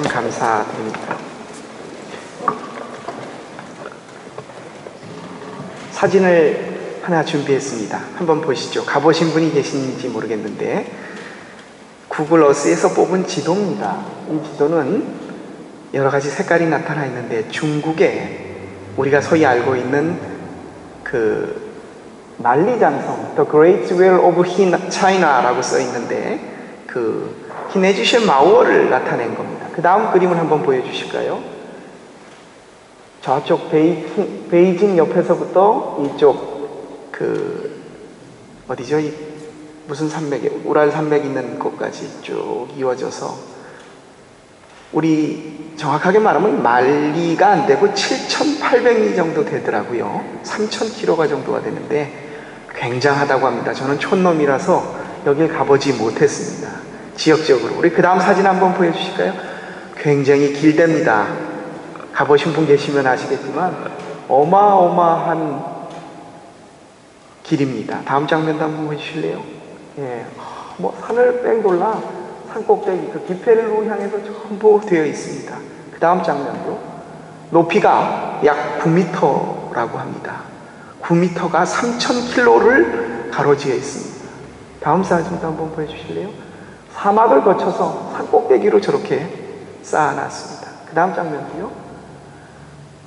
참 감사드립니다. 사진을 하나 준비했습니다. 한번 보시죠. 가보신 분이 계신지 모르겠는데 구글 어스에서 뽑은 지도입니다. 이 지도는 여러 가지 색깔이 나타나 있는데 중국에 우리가 소위 알고 있는 그 만리장성, The Great Wall of China라고 써 있는데 그 히네주시 마오를 나타낸 겁니다. 그 다음 그림을 한번 보여주실까요? 저쪽 베이징 옆에서부터 이쪽 그 어디죠? 무슨 산맥에 우랄 산맥 있는 곳까지 쭉 이어져서 우리 정확하게 말하면 만리가 안 되고 7,800리 정도 되더라고요. 3,000km가 정도가 되는데 굉장하다고 합니다. 저는 촌놈이라서 여길 가보지 못했습니다. 지역적으로. 우리 그 다음 사진 한번 보여주실까요? 굉장히 길답니다. 가보신 분 계시면 아시겠지만 어마어마한 길입니다. 다음 장면도 한번 보여주실래요? 예, 뭐 산을 뺑 돌라 산 꼭대기 그 기페르로 향해서 전부 되어 있습니다. 그 다음 장면도 높이가 약 9m라고 합니다. 9m가 3,000km를 가로지어 있습니다. 다음 사진도 한번 보여주실래요? 사막을 거쳐서 산 꼭대기로 저렇게 쌓아놨습니다. 그 다음 장면도요.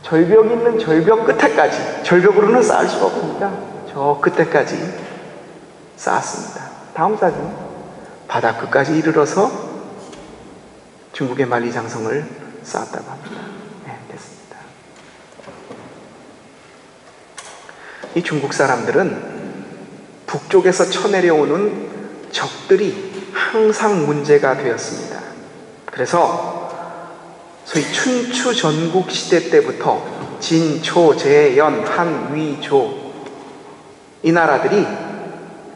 절벽 있는 절벽 끝에까지, 절벽으로는 쌓을 수가 없으니까 저 끝에까지 쌓았습니다. 다음 사진, 바다 끝까지 이르러서 중국의 만리장성을 쌓았다고 합니다. 네, 됐습니다. 이 중국 사람들은 북쪽에서 쳐내려오는 적들이 항상 문제가 되었습니다. 그래서 소위 춘추 전국 시대 때부터 진, 초, 제, 연, 한, 위, 조 이 나라들이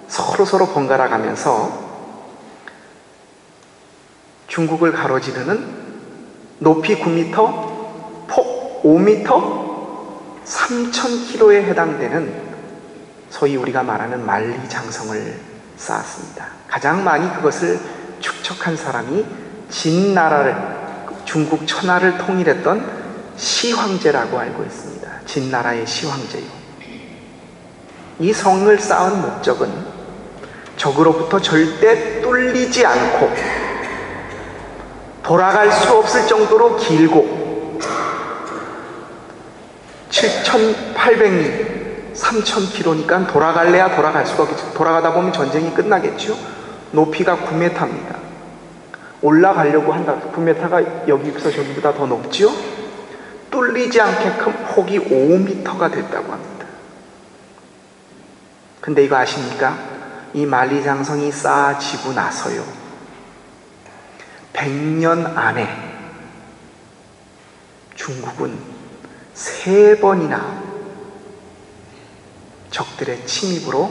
서로 번갈아 가면서 중국을 가로지르는 높이 9m, 폭 5m, 3,000km에 해당되는 소위 우리가 말하는 만리장성을 쌓았습니다. 가장 많이 그것을 축적한 사람이 진나라를, 중국 천하를 통일했던 시황제라고 알고 있습니다. 진나라의 시황제요. 이 성을 쌓은 목적은 적으로부터 절대 뚫리지 않고 돌아갈 수 없을 정도로 길고 7,800리 3,000km니까 돌아갈래야 돌아갈 수가 없겠죠. 돌아가다 보면 전쟁이 끝나겠죠. 높이가 9m입니다. 올라가려고 한다. 9m가 여기서 저기보다 더 높죠. 뚫리지 않게끔 폭이 5m가 됐다고 합니다. 근데 이거 아십니까? 이 만리장성이 쌓아지고 나서요 100년 안에 중국은 3번이나 적들의 침입으로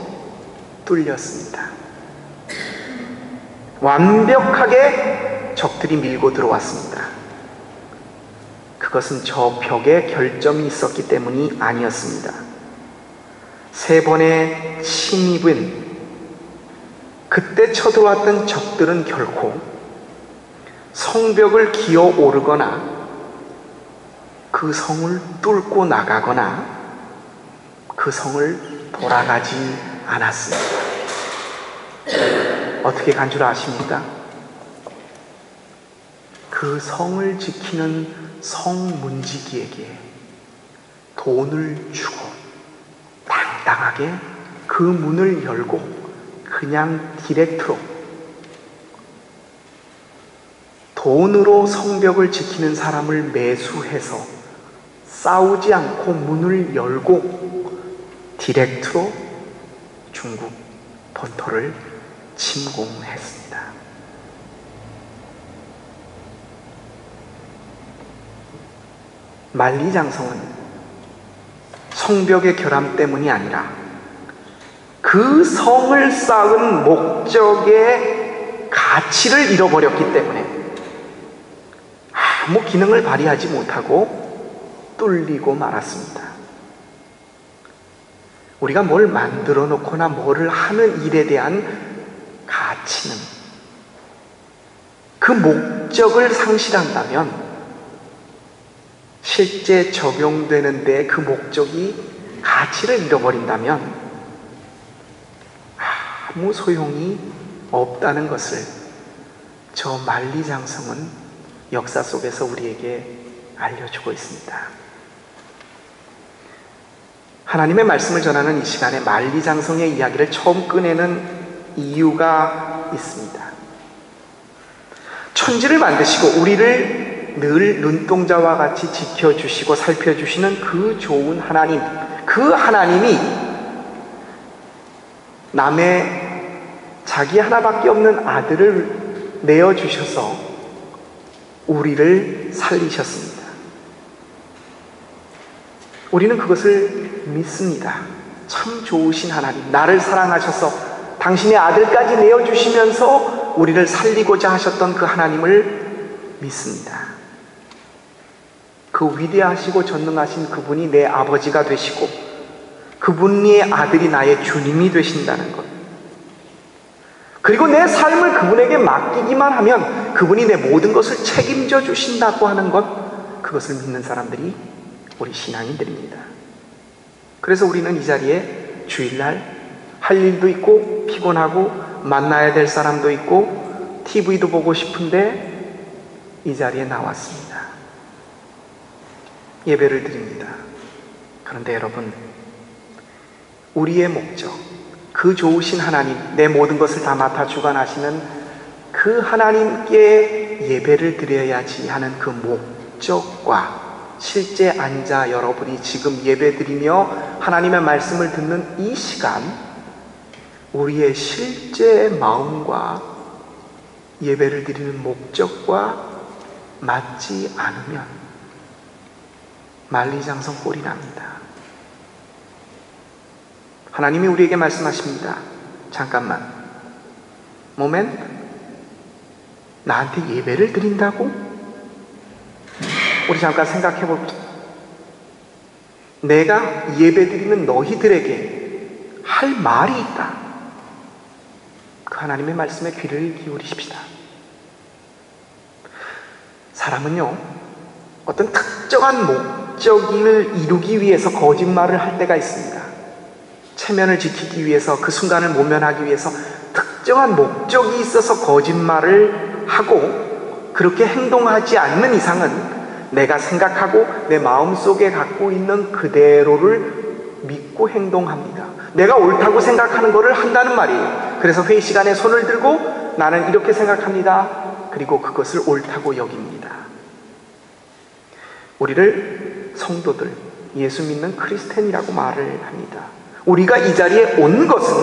뚫렸습니다. 완벽하게 적들이 밀고 들어왔습니다. 그것은 저 벽에 결점이 있었기 때문이 아니었습니다. 3번의 침입은 그때 쳐들어왔던 적들은 결코 성벽을 기어 오르거나 그 성을 뚫고 나가거나 그 성을 돌아가지 않았습니다. 어떻게 간 줄 아십니까? 그 성을 지키는 성문지기에게 돈을 주고 당당하게 그 문을 열고 그냥 디렉트로 돈으로 성벽을 지키는 사람을 매수해서 싸우지 않고 문을 열고 디렉트로 중국 본토를 침공했습니다. 만리장성은 성벽의 결함 때문이 아니라 그 성을 쌓은 목적의 가치를 잃어버렸기 때문에 아무 기능을 발휘하지 못하고 뚫리고 말았습니다. 우리가 뭘 만들어 놓거나 뭐를 하는 일에 대한 가치는 그 목적을 상실한다면, 실제 적용되는데 그 목적이 가치를 잃어버린다면 아무 소용이 없다는 것을 저 만리장성은 역사 속에서 우리에게 알려주고 있습니다. 하나님의 말씀을 전하는 이 시간에 만리장성의 이야기를 처음 꺼내는 이유가 있습니다. 천지를 만드시고 우리를 늘 눈동자와 같이 지켜주시고 살펴주시는 그 좋은 하나님, 그 하나님이 남의 자기 하나밖에 없는 아들을 내어주셔서 우리를 살리셨습니다. 우리는 그것을 믿습니다. 참 좋으신 하나님, 나를 사랑하셔서 당신의 아들까지 내어주시면서 우리를 살리고자 하셨던 그 하나님을 믿습니다. 그 위대하시고 전능하신 그분이 내 아버지가 되시고 그분의 아들이 나의 주님이 되신다는 것, 그리고 내 삶을 그분에게 맡기기만 하면 그분이 내 모든 것을 책임져 주신다고 하는 것, 그것을 믿는 사람들이 우리 신앙인들입니다. 그래서 우리는 이 자리에 주일날 할 일도 있고 피곤하고 만나야 될 사람도 있고 TV도 보고 싶은데 이 자리에 나왔습니다. 예배를 드립니다. 그런데 여러분, 우리의 목적, 그 좋으신 하나님, 내 모든 것을 다 맡아 주관하시는 그 하나님께 예배를 드려야지 하는 그 목적과 실제 앉아 여러분이 지금 예배 드리며 하나님의 말씀을 듣는 이 시간, 우리의 실제 마음과 예배를 드리는 목적과 맞지 않으면 만리장성 꼴이 납니다. 하나님이 우리에게 말씀하십니다. 잠깐만, 모멘, 나한테 예배를 드린다고? 우리 잠깐 생각해 봅시다. 내가 예배 드리는 너희들에게 할 말이 있다. 그 하나님의 말씀에 귀를 기울이십시다. 사람은요, 어떤 특정한 목적을 이루기 위해서 거짓말을 할 때가 있습니다. 체면을 지키기 위해서, 그 순간을 모면하기 위해서 특정한 목적이 있어서 거짓말을 하고, 그렇게 행동하지 않는 이상은 내가 생각하고 내 마음속에 갖고 있는 그대로를 믿고 행동합니다. 내가 옳다고 생각하는 것을 한다는 말이에요. 그래서 회의 시간에 손을 들고 나는 이렇게 생각합니다. 그리고 그것을 옳다고 여깁니다. 우리를 성도들, 예수 믿는 크리스찬이라고 말을 합니다. 우리가 이 자리에 온 것은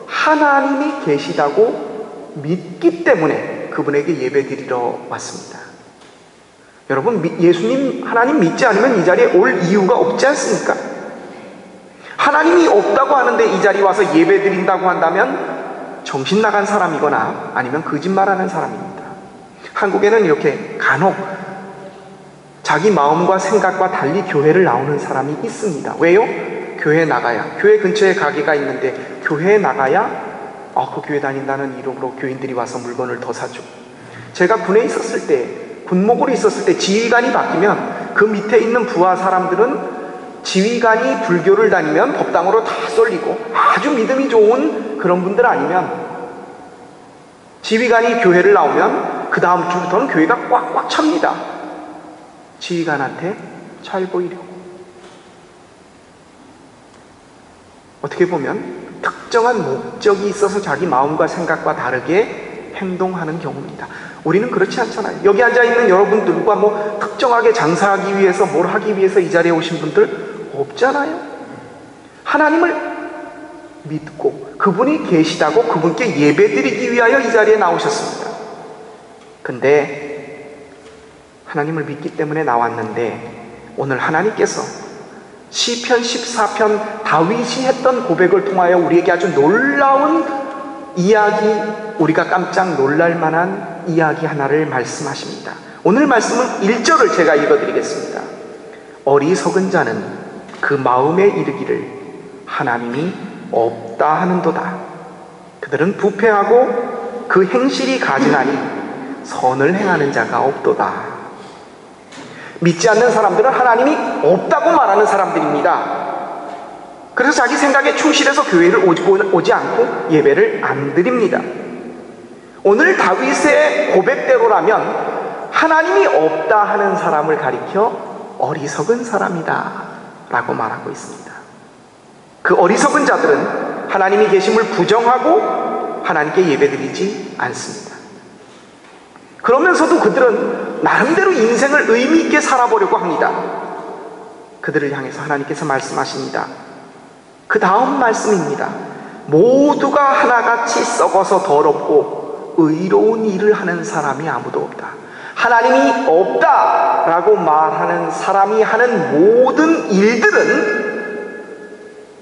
하나님이 계시다고 믿기 때문에 그분에게 예배드리러 왔습니다. 여러분, 예수님, 하나님 믿지 않으면 이 자리에 올 이유가 없지 않습니까? 하나님이 없다고 하는데 이 자리에 와서 예배 드린다고 한다면 정신 나간 사람이거나 아니면 거짓말하는 사람입니다. 한국에는 이렇게 간혹 자기 마음과 생각과 달리 교회를 나오는 사람이 있습니다. 왜요? 교회 나가야, 교회 근처에 가게가 있는데 교회에 나가야 그 교회 다닌다는 이름으로 교인들이 와서 물건을 더 사줘. 제가 군에 있었을 때, 군목으로 있었을 때 지휘관이 바뀌면 그 밑에 있는 부하 사람들은 지휘관이 불교를 다니면 법당으로 다 쏠리고, 아주 믿음이 좋은 그런 분들 아니면 지휘관이 교회를 나오면 그 다음 주부터는 교회가 꽉꽉 찹니다. 지휘관한테 잘 보이려고. 어떻게 보면 특정한 목적이 있어서 자기 마음과 생각과 다르게 행동하는 경우입니다. 우리는 그렇지 않잖아요. 여기 앉아있는 여러분들과 특정하게 장사하기 위해서, 뭘 하기 위해서 이 자리에 오신 분들 없잖아요. 하나님을 믿고 그분이 계시다고 그분께 예배드리기 위하여 이 자리에 나오셨습니다. 근데 하나님을 믿기 때문에 나왔는데, 오늘 하나님께서 시편 14편 다윗이 했던 고백을 통하여 우리에게 아주 놀라운 이야기, 우리가 깜짝 놀랄 만한 이야기 하나를 말씀하십니다. 오늘 말씀은 1절을 제가 읽어드리겠습니다. 어리석은 자는 그 마음에 이르기를 하나님이 없다 하는도다. 그들은 부패하고 그 행실이 가증하니 선을 행하는 자가 없도다. 믿지 않는 사람들은 하나님이 없다고 말하는 사람들입니다. 그래서 자기 생각에 충실해서 교회를 오지 않고 예배를 안 드립니다. 오늘 다윗의 고백대로라면 하나님이 없다 하는 사람을 가리켜 어리석은 사람이다 라고 말하고 있습니다. 그 어리석은 자들은 하나님이 계심을 부정하고 하나님께 예배드리지 않습니다. 그러면서도 그들은 나름대로 인생을 의미 있게 살아보려고 합니다. 그들을 향해서 하나님께서 말씀하십니다. 그 다음 말씀입니다. 모두가 하나같이 썩어서 더럽고 의로운 일을 하는 사람이 아무도 없다. 하나님이 없다라고 말하는 사람이 하는 모든 일들은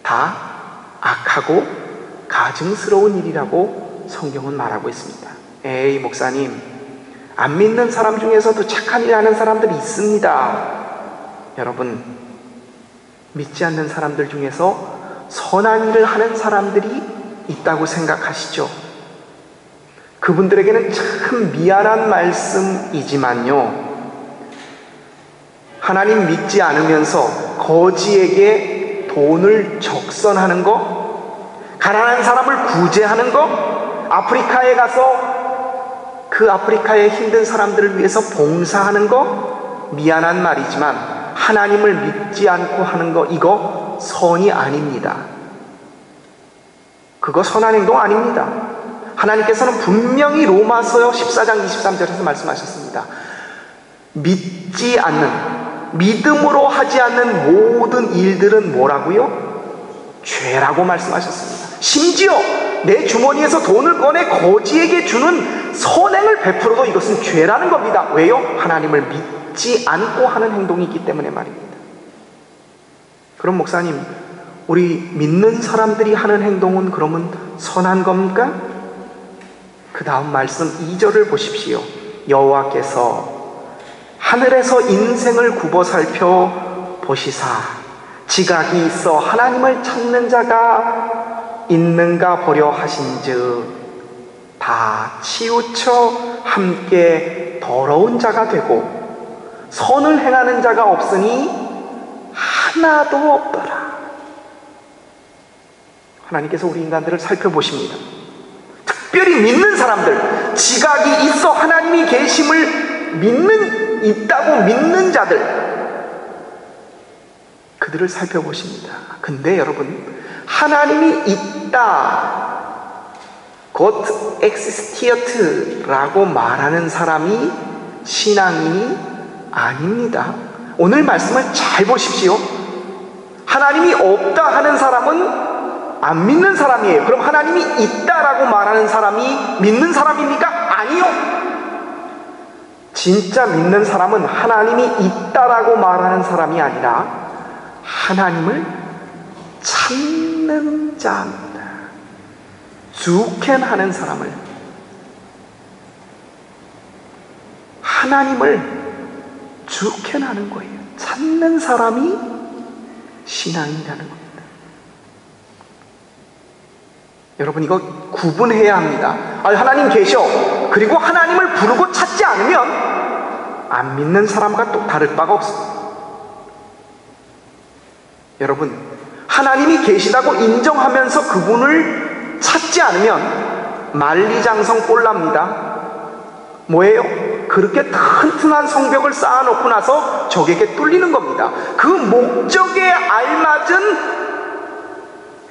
다 악하고 가증스러운 일이라고 성경은 말하고 있습니다. 에이 목사님, 안 믿는 사람 중에서도 착한 일 하는 사람들이 있습니다. 여러분, 믿지 않는 사람들 중에서 선한 일을 하는 사람들이 있다고 생각하시죠? 그분들에게는 참 미안한 말씀이지만요, 하나님 믿지 않으면서 거지에게 돈을 적선하는 거, 가난한 사람을 구제하는 거, 아프리카에 가서 그 아프리카의 힘든 사람들을 위해서 봉사하는 거, 미안한 말이지만 하나님을 믿지 않고 하는 거, 이거 선이 아닙니다. 그거 선한 행동 아닙니다. 하나님께서는 분명히 로마서 14장 23절에서 말씀하셨습니다. 믿지 않는, 믿음으로 하지 않는 모든 일들은 뭐라고요? 죄라고 말씀하셨습니다. 심지어 내 주머니에서 돈을 꺼내 거지에게 주는 선행을 베풀어도 이것은 죄라는 겁니다. 왜요? 하나님을 믿지 않고 하는 행동이기 때문에 말입니다. 그럼 목사님, 우리 믿는 사람들이 하는 행동은 그러면 선한 겁니까? 그 다음 말씀 2절을 보십시오. 여호와께서 하늘에서 인생을 굽어 살펴 보시사 지각이 있어 하나님을 찾는 자가 있는가 보려 하신즉 다 치우쳐 함께 더러운 자가 되고 선을 행하는 자가 없으니 하나도 없더라. 하나님께서 우리 인간들을 살펴보십니다. 특별히 믿는 사람들, 지각이 있어 하나님이 계심을 있다고 믿는 자들, 그들을 살펴보십니다. 근데 여러분, 하나님이 있다, God existed 라고 말하는 사람이 신앙인이 아닙니다. 오늘 말씀을 잘 보십시오. 하나님이 없다 하는 사람은 안 믿는 사람이에요. 그럼 하나님이 있다라고 말하는 사람이 믿는 사람입니까? 아니요. 진짜 믿는 사람은 하나님이 있다라고 말하는 사람이 아니라 하나님을 찾는 자입니다. 주켄하는 사람을, 하나님을 주켄하는 거예요. 찾는 사람이 신앙이라는 겁니다. 여러분, 이거 구분해야 합니다. 하나님 계셔. 그리고 하나님을 부르고 찾지 않으면 안 믿는 사람과 또 다를 바가 없습니다. 여러분, 하나님이 계시다고 인정하면서 그분을 찾지 않으면 만리장성 꼴납니다. 뭐예요? 그렇게 튼튼한 성벽을 쌓아놓고 나서 적에게 뚫리는 겁니다. 그 목적에 알맞은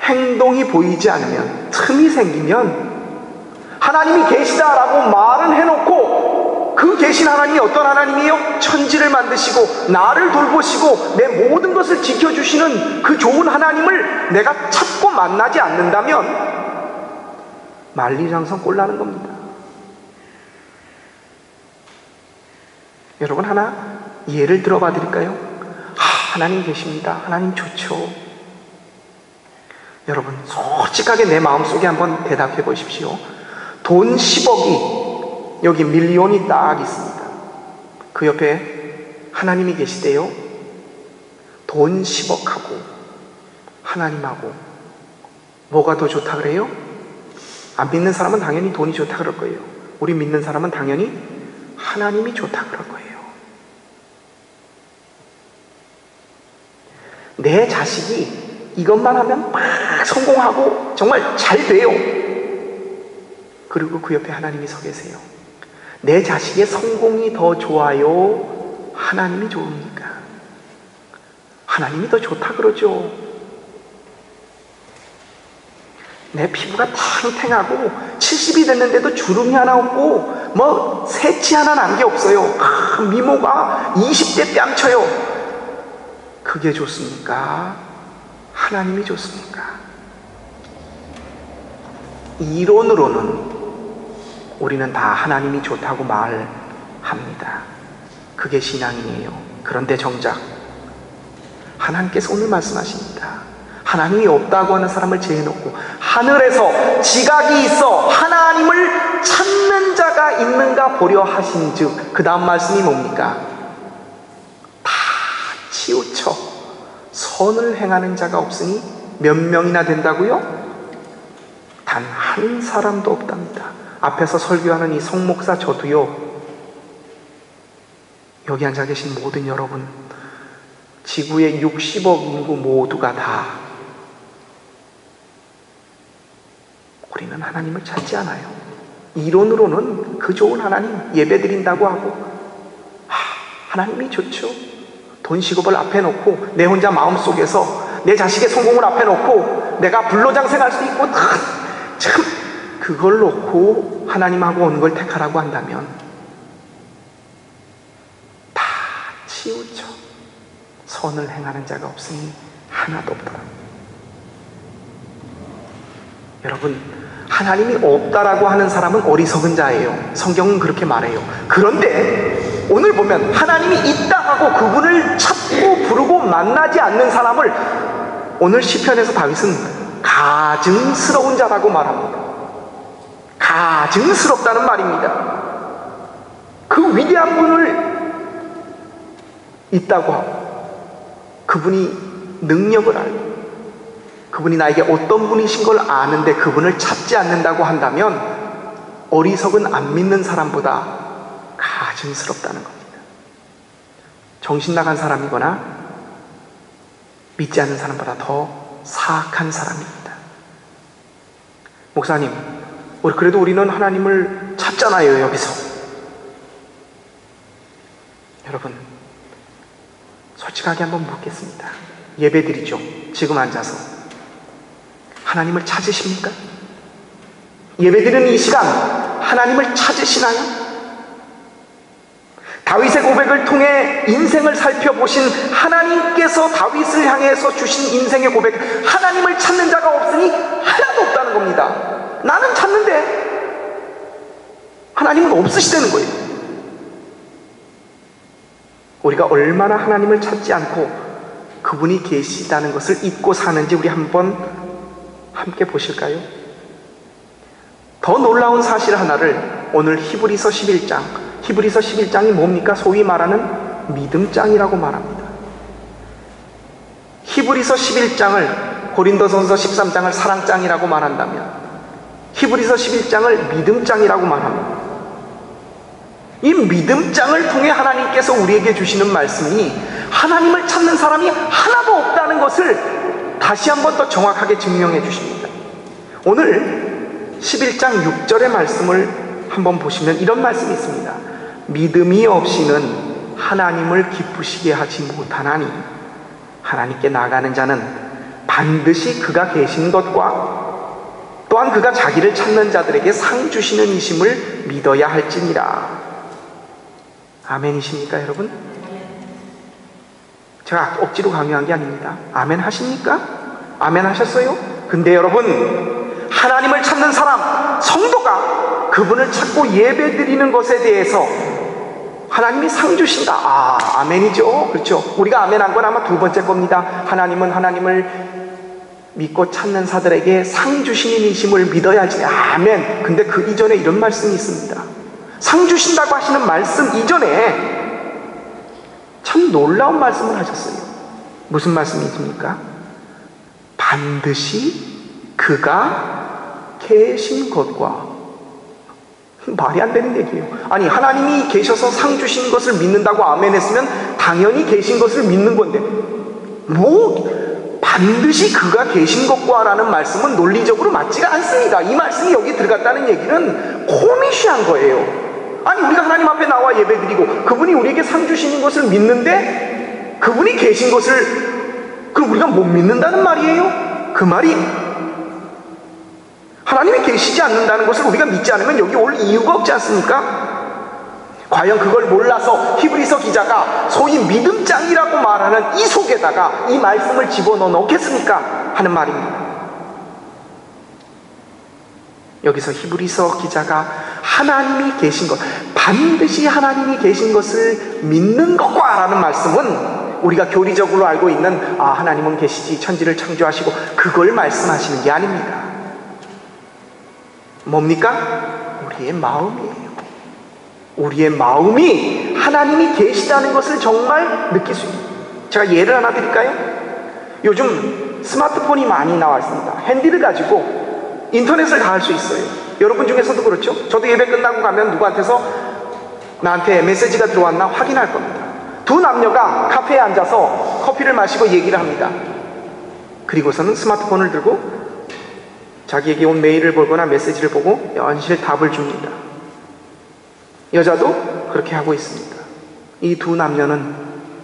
행동이 보이지 않으면, 틈이 생기면 하나님이 계시다라고 말은 해놓고 그 계신 하나님이 어떤 하나님이에요? 천지를 만드시고 나를 돌보시고 내 모든 것을 지켜주시는 그 좋은 하나님을 내가 찾고 만나지 않는다면 만리장성 꼴나는 겁니다. 여러분, 하나 예를 들어봐 드릴까요? 하나님 계십니다. 하나님 좋죠. 여러분, 솔직하게 내 마음속에 한번 대답해 보십시오. 돈 10억이 여기 밀리온이 딱 있습니다. 그 옆에 하나님이 계시대요. 돈 10억하고 하나님하고 뭐가 더 좋다 그래요? 안 믿는 사람은 당연히 돈이 좋다 그럴 거예요. 우리 믿는 사람은 당연히 하나님이 좋다 그럴 거예요. 내 자식이 이것만 하면 막 성공하고 정말 잘 돼요. 그리고 그 옆에 하나님이 서 계세요. 내 자식의 성공이 더 좋아요? 하나님이 좋으니까? 하나님이 더 좋다 그러죠. 내 피부가 탱탱하고 70이 됐는데도 주름이 하나 없고 뭐 새치 하나 난 게 없어요. 미모가 20대 뺨쳐요. 그게 좋습니까? 하나님이 좋습니까? 이론으로는 우리는 다 하나님이 좋다고 말합니다. 그게 신앙이에요. 그런데 정작 하나님께서 오늘 말씀하십니다. 하나님이 없다고 하는 사람을 제해놓고 하늘에서 지각이 있어 하나님을 찾는 자가 있는가 보려 하신즉, 그 다음 말씀이 뭡니까? 다 치우쳐 선을 행하는 자가 없으니 몇 명이나 된다고요? 단 한 사람도 없답니다. 앞에서 설교하는 이 성목사 저도요, 여기 앉아 계신 모든 여러분, 지구의 60억 인구 모두가 다 우리는 하나님을 찾지 않아요. 이론으로는 그 좋은 하나님 예배드린다고 하고, 하나님이 좋죠. 돈 10억을 앞에 놓고 내 혼자 마음속에서 내 자식의 성공을 앞에 놓고 내가 불로장생할 수 있고, 참 그걸 놓고 하나님하고 오는 걸 택하라고 한다면 다 치우쳐 선을 행하는 자가 없으니 하나도 없더라. 여러분, 하나님이 없다라고 하는 사람은 어리석은 자예요. 성경은 그렇게 말해요. 그런데 오늘 보면 하나님이 있다 하고 그분을 찾고 부르고 만나지 않는 사람을 오늘 시편에서 다윗은 가증스러운 자라고 말합니다. 가증스럽다는 말입니다. 그 위대한 분을 있다고 하고 그분이 능력을 알고 그분이 나에게 어떤 분이신 걸 아는데 그분을 찾지 않는다고 한다면 어리석은 안 믿는 사람보다 가증스럽다는 겁니다. 정신 나간 사람이거나 믿지 않는 사람보다 더 사악한 사람입니다. 목사님, 그래도 우리는 하나님을 찾잖아요, 여기서. 여러분, 솔직하게 한번 묻겠습니다. 예배드리죠, 지금 앉아서. 하나님을 찾으십니까? 예배드리는 이 시간 하나님을 찾으시나요? 다윗의 고백을 통해 인생을 살펴보신 하나님께서 다윗을 향해서 주신 인생의 고백, 하나님을 찾는 자가 없으니 하나도 없다는 겁니다. 나는 찾는데 하나님은 없으시다는 거예요. 우리가 얼마나 하나님을 찾지 않고 그분이 계시다는 것을 잊고 사는지 우리 한번 함께 보실까요? 더 놀라운 사실 하나를 오늘 히브리서 11장이 뭡니까? 소위 말하는 믿음장이라고 말합니다. 히브리서 11장을 고린도전서 13장을 사랑장이라고 말한다면 히브리서 11장을 믿음장이라고 말합니다. 이 믿음장을 통해 하나님께서 우리에게 주시는 말씀이 하나님을 찾는 사람이 하나도 없다는 것을 다시 한번 더 정확하게 증명해 주십니다. 오늘 11장 6절의 말씀을 한번 보시면 이런 말씀이 있습니다. 믿음이 없이는 하나님을 기쁘시게 하지 못하나니 하나님께 나아가는 자는 반드시 그가 계신 것과 또한 그가 자기를 찾는 자들에게 상 주시는 이심을 믿어야 할지니라. 아멘이십니까, 여러분? 제가 억지로 강요한 게 아닙니다. 아멘 하십니까? 아멘 하셨어요? 근데 여러분, 하나님을 찾는 사람, 성도가 그분을 찾고 예배드리는 것에 대해서 하나님이 상 주신다. 아멘이죠. 그렇죠. 우리가 아멘한 건 아마 두 번째 겁니다. 하나님은 하나님을 믿고 찾는 사들에게 상 주시는 이심을 믿어야 할지. 아멘. 근데 그 이전에 이런 말씀이 있습니다. 상 주신다고 하시는 말씀 이전에 참 놀라운 말씀을 하셨어요. 무슨 말씀이십니까? 반드시 그가 계신 것과 말이 안 되는 얘기예요. 아니, 하나님이 계셔서 상 주신 것을 믿는다고 아멘 했으면 당연히 계신 것을 믿는 건데, 반드시 그가 계신 것과 라는 말씀은 논리적으로 맞지가 않습니다. 이 말씀이 여기 들어갔다는 얘기는 코미시한 거예요. 아니, 우리가 하나님 앞에 나와 예배드리고 그분이 우리에게 상 주시는 것을 믿는데 그분이 계신 것을 그럼 우리가 못 믿는다는 말이에요? 그 말이 하나님이 계시지 않는다는 것을 우리가 믿지 않으면 여기 올 이유가 없지 않습니까? 과연 그걸 몰라서 히브리서 기자가 소위 믿음장이라고 말하는 이 속에다가 이 말씀을 집어넣어 놓겠습니까? 하는 말입니다. 여기서 히브리서 기자가 하나님이 계신 것, 반드시 하나님이 계신 것을 믿는 것과 라는 말씀은 우리가 교리적으로 알고 있는 하나님은 계시지 천지를 창조하시고 그걸 말씀하시는 게 아닙니다. 뭡니까? 우리의 마음이에요. 우리의 마음이 하나님이 계시다는 것을 정말 느낄 수 있는. 제가 예를 하나 드릴까요? 요즘 스마트폰이 많이 나와 있습니다. 핸디를 가지고 인터넷을 다 할 수 있어요. 여러분 중에서도 그렇죠? 저도 예배 끝나고 가면 누구한테서 나한테 메시지가 들어왔나 확인할 겁니다. 두 남녀가 카페에 앉아서 커피를 마시고 얘기를 합니다. 그리고서는 스마트폰을 들고 자기에게 온 메일을 보거나 메시지를 보고 연실 답을 줍니다. 여자도 그렇게 하고 있습니다. 이 두 남녀는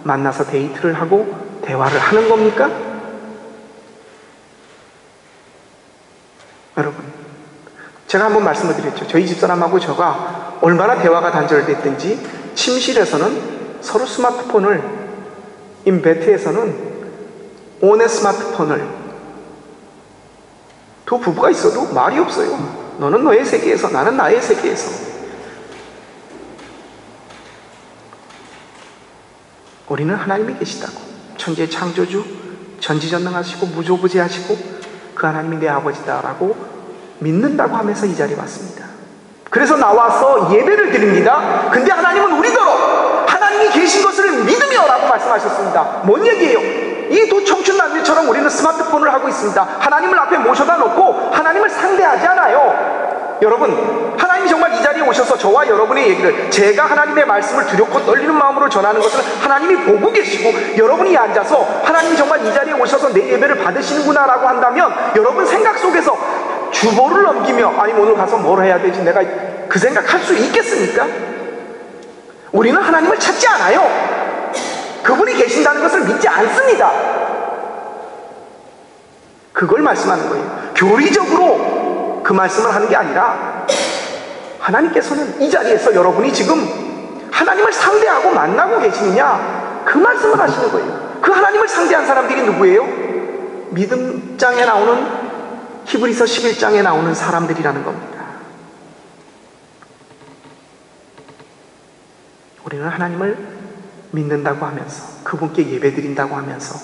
만나서 데이트를 하고 대화를 하는 겁니까? 여러분, 제가 한번 말씀을 드렸죠. 저희 집사람하고 저가 얼마나 대화가 단절됐든지 침실에서는 서로 스마트폰을, 임베트에서는 온의 스마트폰을, 두 부부가 있어도 말이 없어요. 너는 너의 세계에서 나는 나의 세계에서. 우리는 하나님이 계시다고, 천지의 창조주, 전지전능하시고 무조부재하시고 그 하나님이 내 아버지다라고 믿는다고 하면서 이 자리에 왔습니다. 그래서 나와서 예배를 드립니다. 근데 하나님은 우리더러 하나님이 계신 것을 믿으며 라고 말씀하셨습니다. 뭔 얘기예요? 이 두 청춘 남녀처럼 우리는 스마트폰을 하고 있습니다. 하나님을 앞에 모셔다 놓고 하나님을 상대하지 않아요. 여러분, 하나님이 정말 이 자리에 오셔서 저와 여러분의 얘기를, 제가 하나님의 말씀을 두렵고 떨리는 마음으로 전하는 것을 하나님이 보고 계시고 여러분이 앉아서 하나님이 정말 이 자리에 오셔서 내 예배를 받으시는구나 라고 한다면 여러분 생각 속에서 주보를 넘기며 오늘 가서 뭘 해야 되지, 내가 그 생각할 수 있겠습니까? 우리는 하나님을 찾지 않아요. 그분이 계신다는 것을 믿지 않습니다. 그걸 말씀하는 거예요. 교리적으로 그 말씀을 하는 게 아니라 하나님께서는 이 자리에서 여러분이 지금 하나님을 상대하고 만나고 계시느냐, 그 말씀을 하시는 거예요. 그 하나님을 상대한 사람들이 누구예요? 믿음장에 나오는, 히브리서 11장에 나오는 사람들이라는 겁니다. 우리는 하나님을 믿는다고 하면서, 그분께 예배드린다고 하면서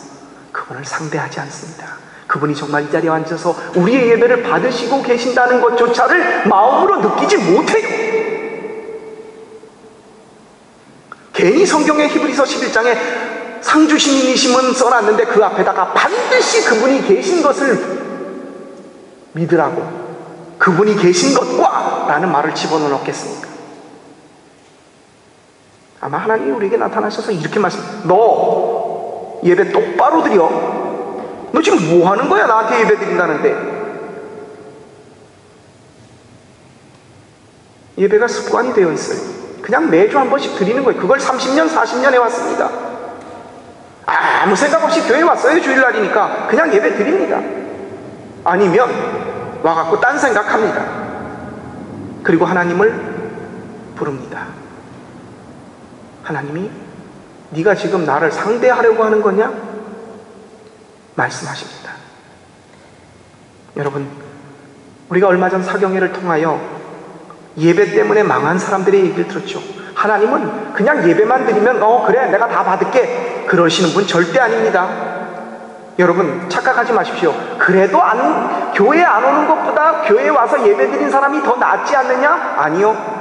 그분을 상대하지 않습니다. 그분이 정말 이 자리에 앉아서 우리의 예배를 받으시고 계신다는 것조차를 마음으로 느끼지 못해요. 괜히 성경의 히브리서 11장에 상 주신 이심은 써놨는데 그 앞에다가 반드시 그분이 계신 것을 믿으라고, 그분이 계신 것과 라는 말을 집어넣어 놓겠습니까? 아마 하나님이 우리에게 나타나셔서 이렇게 너 예배 똑바로 드려. 너 지금 뭐 하는 거야? 나한테 예배 드린다는데. 예배가 습관이 되어 있어요. 그냥 매주 한 번씩 드리는 거예요. 그걸 30년, 40년 해왔습니다. 아무 생각 없이 교회에 왔어요. 주일날이니까 그냥 예배 드립니다. 아니면 와갖고 딴 생각합니다. 그리고 하나님을 부릅니다. 하나님이 네가 지금 나를 상대하려고 하는 거냐? 말씀하십니다. 여러분, 우리가 얼마 전 사경회를 통하여 예배 때문에 망한 사람들의 얘기를 들었죠. 하나님은 그냥 예배만 드리면 그래 내가 다 받을게 그러시는 분 절대 아닙니다. 여러분, 착각하지 마십시오. 그래도 교회에 안 오는 것보다 교회에 와서 예배 드린 사람이 더 낫지 않느냐? 아니요.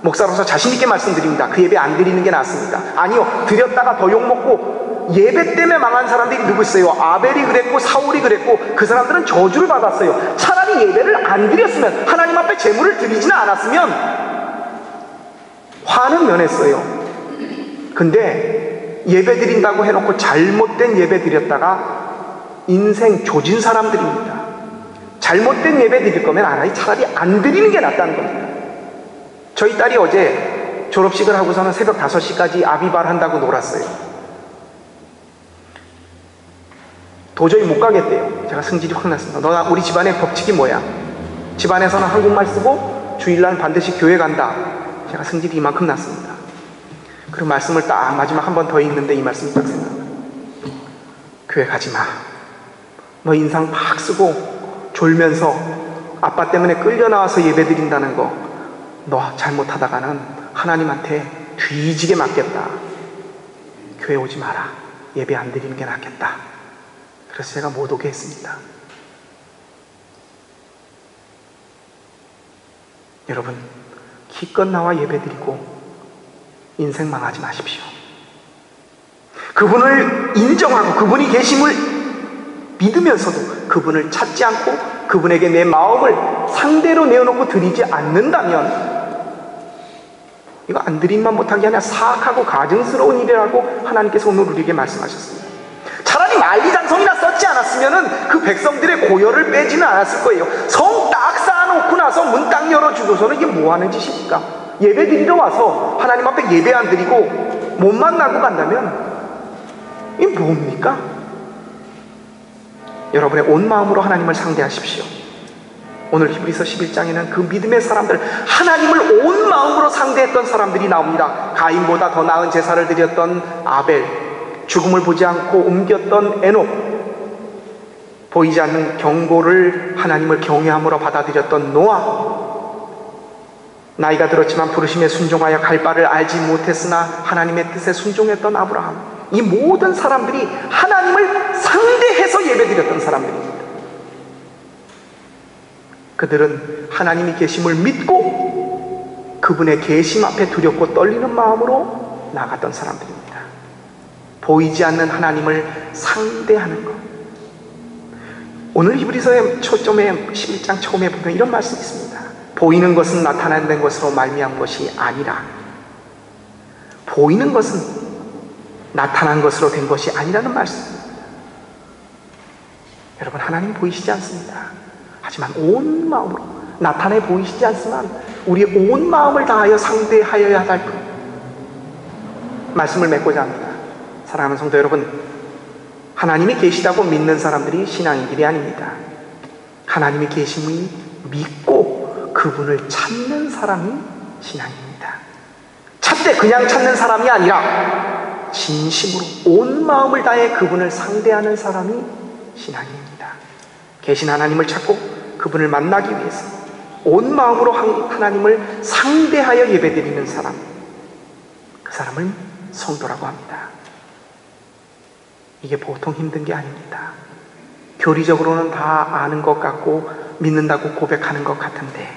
목사로서 자신있게 말씀드립니다. 그 예배 안 드리는 게 낫습니다. 아니요. 드렸다가 더 욕먹고 예배 때문에 망한 사람들이 누구 있어요? 아벨이 그랬고 사울이 그랬고 그 사람들은 저주를 받았어요. 차라리 예배를 안 드렸으면, 하나님 앞에 제물을 드리지는 않았으면 화는 면했어요. 근데 예배 드린다고 해놓고 잘못된 예배 드렸다가 인생 조진 사람들입니다. 잘못된 예배 드릴 거면 차라리 안 드리는 게 낫다는 겁니다. 저희 딸이 어제 졸업식을 하고서는 새벽 5시까지 아비발 한다고 놀았어요. 도저히 못 가겠대요. 제가 성질이 확 났습니다. 너 우리 집안의 법칙이 뭐야? 집안에서는 한국말 쓰고 주일날 반드시 교회 간다. 제가 성질이 이만큼 났습니다. 그리고 말씀을 딱 마지막 한 번 더 읽는데 이 말씀이 딱 생각나요. 교회 가지 마. 너 인상 팍 쓰고 졸면서 아빠 때문에 끌려 나와서 예배 드린다는 거 너 잘못하다가는 하나님한테 뒤지게 맞겠다. 교회 오지 마라. 예배 안 드리는 게 낫겠다. 그래서 제가 못 오게 했습니다. 여러분, 기껏 나와 예배 드리고 인생 망하지 마십시오. 그분을 인정하고 그분이 계심을 믿으면서도 그분을 찾지 않고 그분에게 내 마음을 상대로 내어놓고 드리지 않는다면 이거 안 드림만 못한 게 아니라 사악하고 가증스러운 일이라고 하나님께서 오늘 우리에게 말씀하셨습니다. 차라리 만리장성이나 썼지 않았으면 그 백성들의 고열을 빼지는 않았을 거예요. 성 딱 쌓아놓고 나서 문 딱 열어주고서는 이게 뭐 하는 짓입니까? 예배 드리러 와서 하나님 앞에 예배 안 드리고 못 만나고 간다면 이게 뭡니까? 여러분의 온 마음으로 하나님을 상대하십시오. 오늘 히브리서 11장에는 그 믿음의 사람들, 하나님을 온 마음으로 상대했던 사람들이 나옵니다. 가인보다 더 나은 제사를 드렸던 아벨, 죽음을 보지 않고 옮겼던 에녹, 보이지 않는 경고를 하나님을 경외함으로 받아들였던 노아, 나이가 들었지만 부르심에 순종하여 갈 바를 알지 못했으나 하나님의 뜻에 순종했던 아브라함, 이 모든 사람들이 하나님을 상대해서 예배드렸던 사람들입니다. 그들은 하나님이 계심을 믿고 그분의 계심 앞에 두렵고 떨리는 마음으로 나갔던 사람들입니다. 보이지 않는 하나님을 상대하는 것. 오늘 히브리서의 초점에 11장 처음에 보면 이런 말씀이 있습니다. 보이는 것은 나타낸 것으로 말미암은 것이 아니라, 보이는 것은 나타난 것으로 된 것이 아니라는 말씀입니다. 여러분, 하나님 보이시지 않습니다. 하지만 온 마음으로 나타내 보이시지 않지만 우리 온 마음을 다하여 상대하여야 할 것, 말씀을 맺고자 합니다. 사랑하는 성도 여러분, 하나님이 계시다고 믿는 사람들이 신앙의 길이 아닙니다. 하나님이 계심을 믿고 그분을 찾는 사람이 신앙입니다. 찾되 그냥 찾는 사람이 아니라 진심으로 온 마음을 다해 그분을 상대하는 사람이 신앙입니다. 계신 하나님을 찾고 그분을 만나기 위해서 온 마음으로 하나님을 상대하여 예배드리는 사람, 그 사람을 성도라고 합니다. 이게 보통 힘든 게 아닙니다. 교리적으로는 다 아는 것 같고 믿는다고 고백하는 것 같은데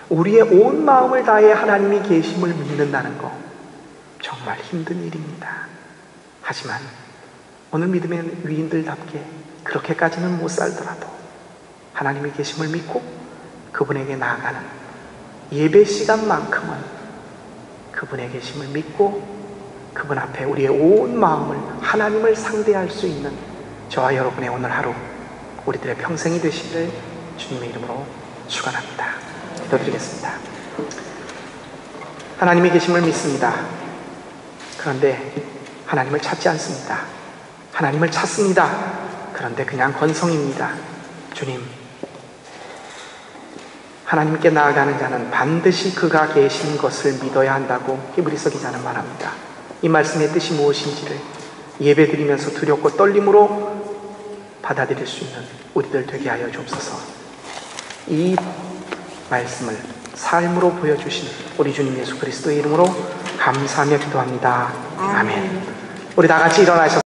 우리의 온 마음을 다해 하나님이 계심을 믿는다는 거 정말 힘든 일입니다. 하지만 오늘 믿음의 위인들답게 그렇게까지는 못 살더라도 하나님이 계심을 믿고 그분에게 나아가는 예배 시간만큼은 그분의 계심을 믿고 그분 앞에 우리의 온 마음을 하나님을 상대할 수 있는 저와 여러분의 오늘 하루, 우리들의 평생이 되시기를 주님의 이름으로 축원합니다. 기도드리겠습니다. 하나님이 계심을 믿습니다. 그런데 하나님을 찾지 않습니다. 하나님을 찾습니다. 그런데 그냥 건성입니다. 주님, 하나님께 나아가는 자는 반드시 그가 계신 것을 믿어야 한다고 히브리서 기자는 말합니다. 이 말씀의 뜻이 무엇인지를 예배드리면서 두렵고 떨림으로 받아들일 수 있는 우리들 되게 하여 주옵소서. 이 말씀을 삶으로 보여주신 우리 주님 예수 그리스도의 이름으로 감사하며 기도합니다. 아멘. 우리 다 같이 일어나셔서